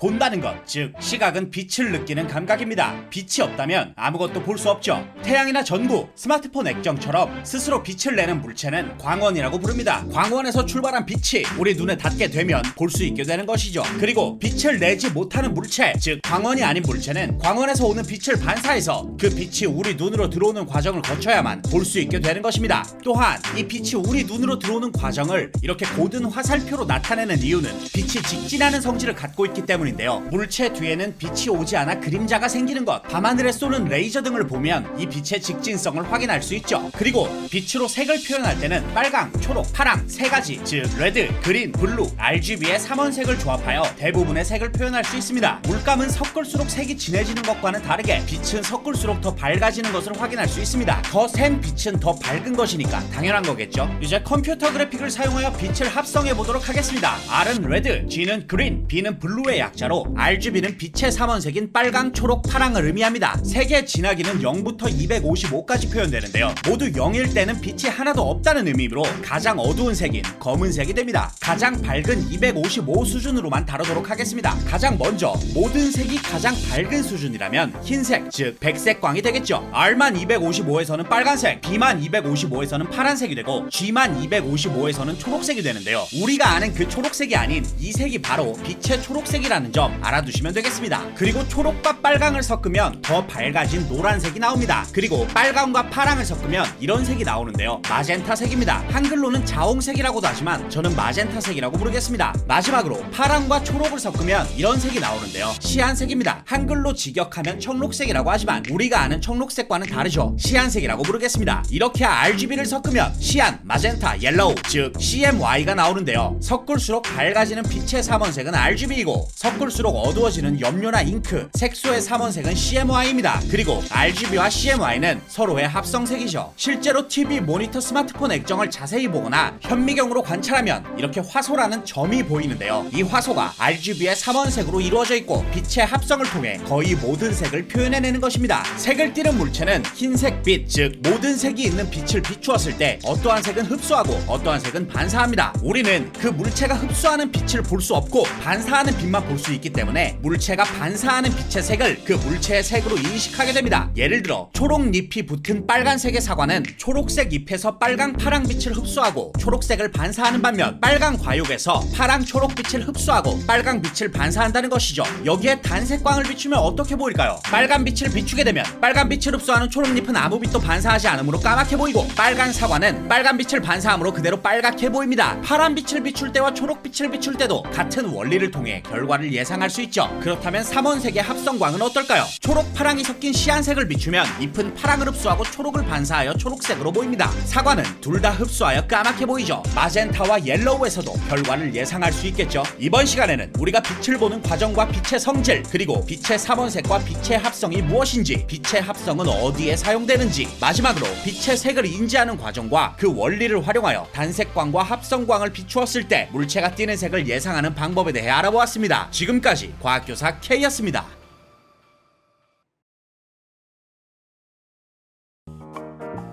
본다는 것, 즉 시각은 빛을 느끼는 감각입니다. 빛이 없다면 아무것도 볼 수 없죠. 태양이나 전구, 스마트폰 액정처럼 스스로 빛을 내는 물체는 광원이라고 부릅니다. 광원에서 출발한 빛이 우리 눈에 닿게 되면 볼 수 있게 되는 것이죠. 그리고 빛을 내지 못하는 물체, 즉 광원이 아닌 물체는 광원에서 오는 빛을 반사해서 그 빛이 우리 눈으로 들어오는 과정을 거쳐야만 볼 수 있게 되는 것입니다. 또한 이 빛이 우리 눈으로 들어오는 과정을 이렇게 고든 화살표로 나타내는 이유는 빛이 직진하는 성질을 갖고 있기 때문인데요. 물체 뒤에는 빛이 오지 않아 그림자가 생기는 것, 밤하늘에 쏘는 레이저 등을 보면 이 빛의 직진성을 확인할 수 있죠. 그리고 빛으로 색을 표현할 때는 빨강, 초록, 파랑 세 가지, 즉 레드, 그린, 블루, RGB의 3원색을 조합하여 대부분의 색을 표현할 수 있습니다. 물감은 섞을수록 색이 진해지는 것과는 다르게 빛은 섞을수록 더 밝아지는 것을 확인할 수 있습니다. 더 센 빛은 더 밝은 것이니까 당연한 거겠죠. 이제 컴퓨터 그래픽을 사용하여 빛을 합성해 보도록 하겠습니다. R은 레드, G는 그린, B는 블루의 약자로 RGB는 빛의 3원색인 빨강, 초록, 파랑을 의미합니다. 색의 진하기는 0부터 255까지 표현되는데요. 모두 0일 때는 빛이 하나도 없다는 의미로 가장 어두운 색인 검은색이 됩니다. 가장 밝은 255 수준으로만 다루도록 하겠습니다. 가장 먼저 모든 색이 가장 밝은 수준이라면 흰색, 즉 백색광이 되겠죠. R만 255에서는 빨간색, B만 255에서는 파란색이 되고 G만 255에서는 초록색이 되는데요. 우리가 아는 그 초록색이 아닌 이 색이 바로 빛의 초록색이라는 점 알아두시면 되겠습니다. 그리고 초록과 빨강을 섞으면 더 밝아진 노란색이 나옵니다. 그리고 빨강과 파랑을 섞으면 이런 색이 나오는데요. 마젠타색입니다. 한글로는 자홍색이라고도 하지만 저는 마젠타색이라고 부르겠습니다. 마지막으로 파랑과 초록을 섞으면 이런 색이 나오는데요. 시안색입니다. 한글로 직역하면 청록색이라고 하지만 우리가 아는 청록색과는 다르죠. 시안색이라고 부르겠습니다. 이렇게 RGB를 섞으면 시안, 마젠타, 옐로우, 즉 CMY가 나오는데요. 섞을수록 밝아지는 빛의 3원색은 RGB이고 섞을수록 어두워지는 염료나 잉크, 색소의 3원색은 CMY입니다. 그리고 RGB와 CMY는 서로의 합성색이죠. 실제로 TV, 모니터, 스마트폰 액정을 자세히 보거나 현미경으로 관찰하면 이렇게 화소라는 점이 보이는데요. 이 화소가 RGB의 3원색으로 이루어져 있고 빛의 합성을 통해 거의 모든 색을 표현해내는 것입니다. 색을 띠는 물체는 흰색 빛, 즉 모든 색이 있는 빛을 비추었을 때 어떠한 색은 흡수하고 어떠한 색은 반사합니다. 우리는 그 물체가 흡수하는 빛을 볼 수 없고 반사하는 빛만 볼 수 있기 때문에 물체가 반사하는 빛의 색을 그 물체의 색으로 인식하게 됩니다. 예를 들어 초록잎이 붙은 빨간색의 사과는 초록색 잎에서 빨강, 파랑 빛을 흡수하고 초록색을 반사하는 반면 빨강 과육에서 파랑, 초록 빛을 흡수하고 빨강 빛을 반사한다는 것이죠. 여기에 단색광을 비추면 어떻게 보일까요? 빨간 빛을 비추게 되면 빨간 빛을 흡수하는 초록잎은 아무 빛도 반사하지 않으므로 까맣게 보이고 빨간 사과는 빨간 빛을 반사하므로 그대로 빨갛게 보입니다. 파란 빛을 비출 때와 초록 빛을 비출 때도 같은 원리를 통해 결과를 예상할 수 있죠. 그렇다면 3원색의 합성광은 어떨까요? 초록, 파랑이 섞인 시안색을 비추면 잎은 파랑을 흡수하고 초록을 반사하여 초록색으로 보입니다. 사과는 둘 다 흡수하여 까맣게 보이죠. 마젠타와 옐로우에서도 결과를 예상할 수 있겠죠. 이번 시간에는 우리가 빛을 보는 과정과 빛의 성질, 그리고 빛의 3원색과 빛의 합성이 무엇인지, 빛의 합성은 어디에 사용되는지, 마지막으로 빛의 색을 인지하는 과정과 그 원리를 활용하여 단색광과 합성광을 비추었을 때 물체가 띠는 색을 예상하는 방법에 대해 알아보았습니다. 지금까지 과학교사 K였습니다.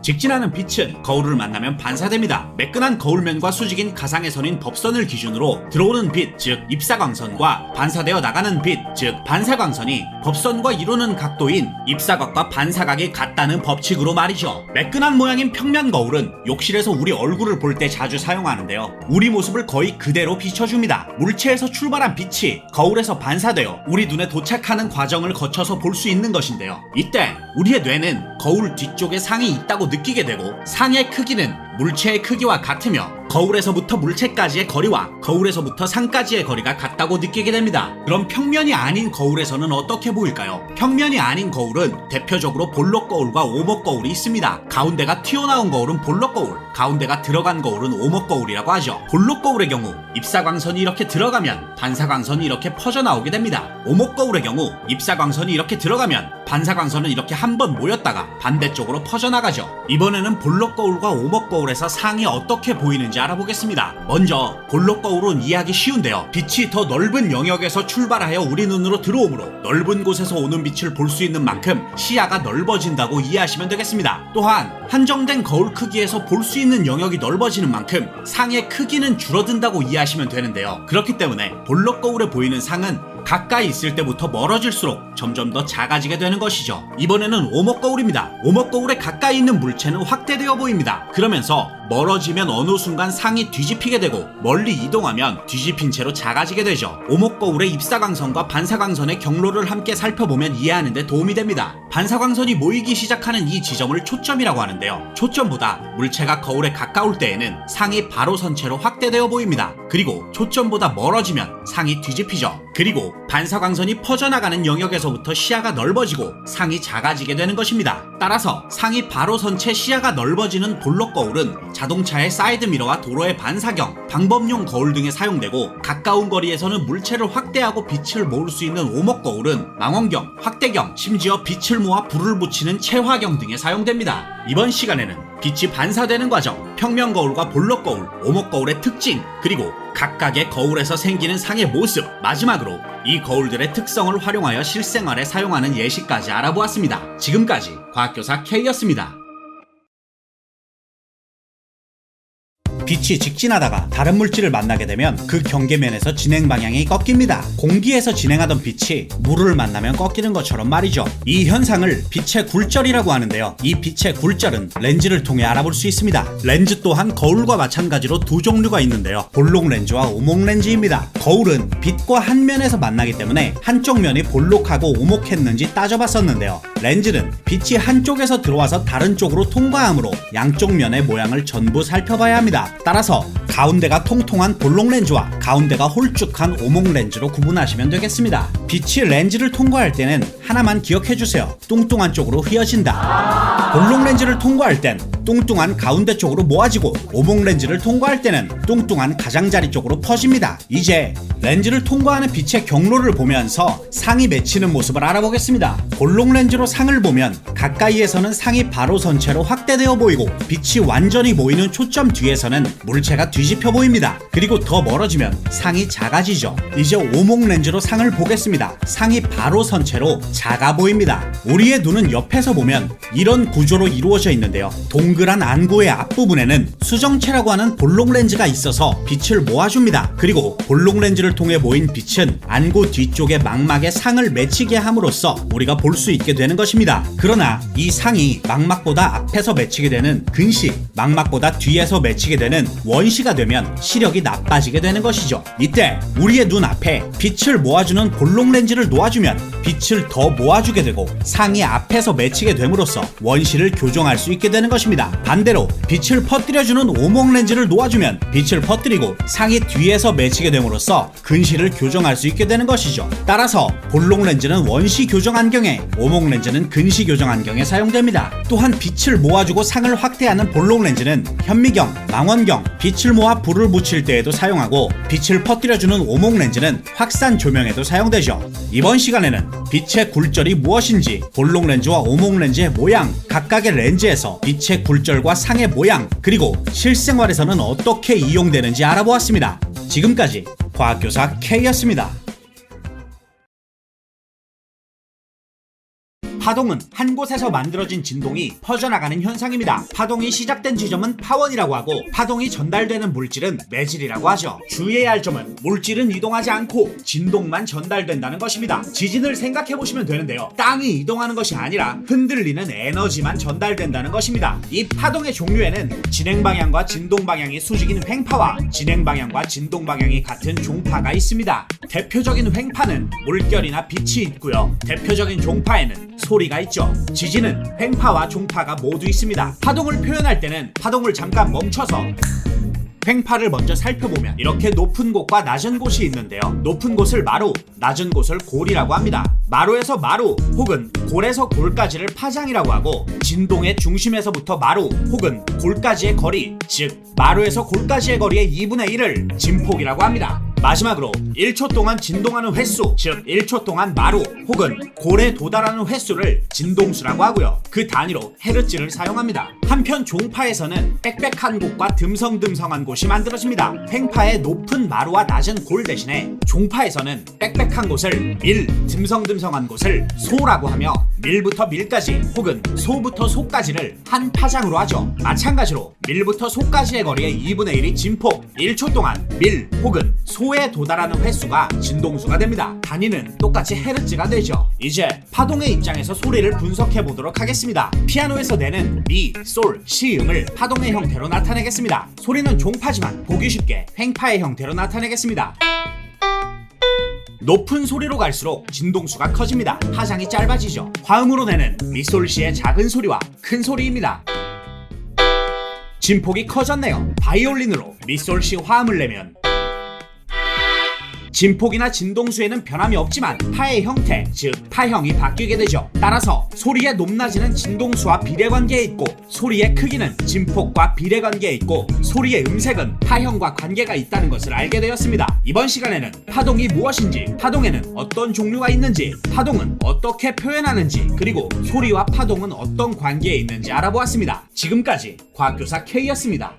직진하는 빛은 거울을 만나면 반사됩니다. 매끈한 거울면과 수직인 가상의 선인 법선을 기준으로 들어오는 빛, 즉 입사광선과 반사되어 나가는 빛, 즉 반사광선이 법선과 이루는 각도인 입사각과 반사각이 같다는 법칙으로 말이죠. 매끈한 모양인 평면 거울은 욕실에서 우리 얼굴을 볼 때 자주 사용하는데요. 우리 모습을 거의 그대로 비춰줍니다. 물체에서 출발한 빛이 거울에서 반사되어 우리 눈에 도착하는 과정을 거쳐서 볼 수 있는 것인데요. 이때 우리의 뇌는 거울 뒤쪽에 상이 있다고 느끼게 되고 상의 크기는 물체의 크기와 같으며 거울에서부터 물체까지의 거리와 거울에서부터 상까지의 거리가 같다고 느끼게 됩니다. 그럼 평면이 아닌 거울에서는 어떻게 보일까요? 평면이 아닌 거울은 대표적으로 볼록 거울과 오목 거울이 있습니다. 가운데가 튀어나온 거울은 볼록 거울, 가운데가 들어간 거울은 오목 거울이라고 하죠. 볼록 거울의 경우 입사광선이 이렇게 들어가면 반사광선이 이렇게 퍼져나오게 됩니다. 오목 거울의 경우 입사광선이 이렇게 들어가면 반사광선은 이렇게 한번 모였다가 반대쪽으로 퍼져나가죠. 이번에는 볼록 거울과 오목 거울에서 상이 어떻게 보이는지 알아보겠습니다. 먼저 볼록 거울은 이해하기 쉬운데요. 빛이 더 넓은 영역에서 출발하여 우리 눈으로 들어오므로 넓은 곳에서 오는 빛을 볼 수 있는 만큼 시야가 넓어진다고 이해하시면 되겠습니다. 또한 한정된 거울 크기에서 볼 수 있는 영역이 넓어지는 만큼 상의 크기는 줄어든다고 이해하시면 되는데요. 그렇기 때문에 볼록 거울에 보이는 상은 가까이 있을 때부터 멀어질수록 점점 더 작아지게 되는 것이죠. 이번에는 오목거울입니다. 오목거울에 가까이 있는 물체는 확대되어 보입니다. 그러면서 멀어지면 어느 순간 상이 뒤집히게 되고 멀리 이동하면 뒤집힌 채로 작아지게 되죠. 오목거울의 입사광선과 반사광선의 경로를 함께 살펴보면 이해하는 데 도움이 됩니다. 반사광선이 모이기 시작하는 이 지점을 초점이라고 하는데요. 초점보다 물체가 거울에 가까울 때에는 상이 바로 선체로 확대되어 보입니다. 그리고 초점보다 멀어지면 상이 뒤집히죠. 그리고 반사광선이 퍼져나가는 영역에서부터 시야가 넓어지고 상이 작아지게 되는 것입니다. 따라서 상이 바로 선체 시야가 넓어지는 볼록 거울은 자동차의 사이드미러와 도로의 반사경, 방범용 거울 등에 사용되고, 가까운 거리에서는 물체를 확대하고 빛을 모을 수 있는 오목 거울은 망원경, 확대경, 심지어 빛을 모아 불을 붙이는 채화경 등에 사용됩니다. 이번 시간에는 빛이 반사되는 과정, 평면 거울과 볼록 거울, 오목 거울의 특징, 그리고 각각의 거울에서 생기는 상의 모습, 마지막으로 이 거울들의 특성을 활용하여 실생활에 사용하는 예시까지 알아보았습니다. 지금까지 과학교사 K였습니다. 빛이 직진하다가 다른 물질을 만나게 되면 그 경계면에서 진행 방향이 꺾입니다. 공기에서 진행하던 빛이 물을 만나면 꺾이는 것처럼 말이죠. 이 현상을 빛의 굴절이라고 하는데요. 이 빛의 굴절은 렌즈를 통해 알아볼 수 있습니다. 렌즈 또한 거울과 마찬가지로 두 종류가 있는데요. 볼록 렌즈와 오목 렌즈입니다. 거울은 빛과 한 면에서 만나기 때문에 한쪽 면이 볼록하고 오목했는지 따져봤었는데요. 렌즈는 빛이 한쪽에서 들어와서 다른 쪽으로 통과하므로 양쪽 면의 모양을 전부 살펴봐야 합니다. 따라서 가운데가 통통한 볼록 렌즈와 가운데가 홀쭉한 오목 렌즈로 구분하시면 되겠습니다. 빛이 렌즈를 통과할 때는 하나만 기억해주세요. 뚱뚱한 쪽으로 휘어진다. 볼록 렌즈를 통과할 땐 뚱뚱한 가운데 쪽으로 모아지고, 오목 렌즈를 통과할 때는 뚱뚱한 가장자리 쪽으로 퍼집니다. 이제 렌즈를 통과하는 빛의 경로를 보면서 상이 맺히는 모습을 알아보겠습니다. 볼록 렌즈로 상을 보면 가까이에서는 상이 바로 선체로 확대되어 보이고, 빛이 완전히 모이는 초점 뒤에서는 물체가 뒤집혀 보입니다. 그리고 더 멀어지면 상이 작아지죠. 이제 오목 렌즈로 상을 보겠습니다. 상이 바로 선체로 작아 보입니다. 우리의 눈은 옆에서 보면 이런 구조로 이루어져 있는데요. 동그란 안구의 앞부분에는 수정체라고 하는 볼록 렌즈가 있어서 빛을 모아줍니다. 그리고 볼록 렌즈를 통해 모인 빛은 안구 뒤쪽의 망막에 상을 맺히게 함으로써 우리가 볼 수 있게 되는 것입니다. 그러나 이 상이 망막보다 앞에서 맺히게 되는 근시, 망막보다 뒤에서 맺히게 되는 원시가 되면 시력이 나빠지게 되는 것이죠. 이때 우리의 눈 앞에 빛을 모아주는 볼록 렌즈를 놓아주면 빛을 더 모아주게 되고, 상이 앞에서 맺히게 됨으로써 원시를 교정할 수 있게 되는 것입니다. 반대로 빛을 퍼뜨려주는 오목 렌즈를 놓아주면 빛을 퍼뜨리고 상이 뒤에서 맺히게 됨으로써 근시를 교정할 수 있게 되는 것이죠. 따라서 볼록 렌즈는 원시 교정 안경에, 오목 렌즈는 근시 교정 안경에 사용됩니다. 또한 빛을 모아주고 상을 확대하는 볼록 렌즈는 현미경, 망원경, 빛을 모아 불을 붙일 때에도 사용하고, 빛을 퍼뜨려주는 오목 렌즈는 확산 조명에도 사용되죠. 이번 시간에는 빛의 굴절이 무엇인지, 볼록 렌즈와 오목 렌즈의 모양, 각각의 렌즈에서 빛의 굴절과 상의 모양, 그리고 실생활에서는 어떻게 이용되는지 알아보았습니다. 지금까지 과학교사 K였습니다. 파동은 한 곳에서 만들어진 진동이 퍼져나가는 현상입니다. 파동이 시작된 지점은 파원이라고 하고, 파동이 전달되는 물질은 매질이라고 하죠. 주의해야 할 점은 물질은 이동하지 않고 진동만 전달된다는 것입니다. 지진을 생각해보시면 되는데요. 땅이 이동하는 것이 아니라 흔들리는 에너지만 전달된다는 것입니다. 이 파동의 종류에는 진행 방향과 진동 방향이 수직인 횡파와 진행 방향과 진동 방향이 같은 종파가 있습니다. 대표적인 횡파는 물결이나 빛이 있고요. 대표적인 종파에는 소리가 있죠. 지진은 횡파와 종파가 모두 있습니다. 파동을 표현할 때는 파동을 잠깐 멈춰서 횡파를 먼저 살펴보면 이렇게 높은 곳과 낮은 곳이 있는데요. 높은 곳을 마루, 낮은 곳을 골이라고 합니다. 마루에서 마루 혹은 골에서 골까지를 파장이라고 하고, 진동의 중심에서부터 마루 혹은 골까지의 거리, 즉 마루에서 골까지의 거리의 2분의 1을 진폭이라고 합니다. 마지막으로 1초 동안 진동하는 횟수, 즉 1초 동안 마루 혹은 골에 도달하는 횟수를 진동수라고 하고요. 그 단위로 헤르츠를 사용합니다. 한편 종파에서는 빽빽한 곳과 듬성듬성한 곳이 만들어집니다. 횡파의 높은 마루와 낮은 골 대신에 종파에서는 빽빽한 곳을 밀, 듬성듬성한 곳을 소라고 하며 밀부터 밀까지 혹은 소부터 소까지를 한 파장으로 하죠. 마찬가지로 밀부터 소까지의 거리의 2분의 1이 진폭, 1초 동안 밀 혹은 소에 도달하는 횟수가 진동수가 됩니다. 단위는 똑같이 헤르츠가 되죠. 이제 파동의 입장에서 소리를 분석해 보도록 하겠습니다. 피아노에서 내는 미, 솔, 시음을 파동의 형태로 나타내겠습니다. 소리는 종파지만 보기 쉽게 횡파의 형태로 나타내겠습니다. 높은 소리로 갈수록 진동수가 커집니다. 파장이 짧아지죠. 화음으로 내는 미솔시의 작은 소리와 큰 소리입니다. 진폭이 커졌네요. 바이올린으로 미솔시 화음을 내면 진폭이나 진동수에는 변함이 없지만 파의 형태, 즉 파형이 바뀌게 되죠. 따라서 소리의 높낮이는 진동수와 비례관계에 있고 소리의 크기는 진폭과 비례관계에 있고 소리의 음색은 파형과 관계가 있다는 것을 알게 되었습니다. 이번 시간에는 파동이 무엇인지, 파동에는 어떤 종류가 있는지, 파동은 어떻게 표현하는지, 그리고 소리와 파동은 어떤 관계에 있는지 알아보았습니다. 지금까지 과학교사 K였습니다.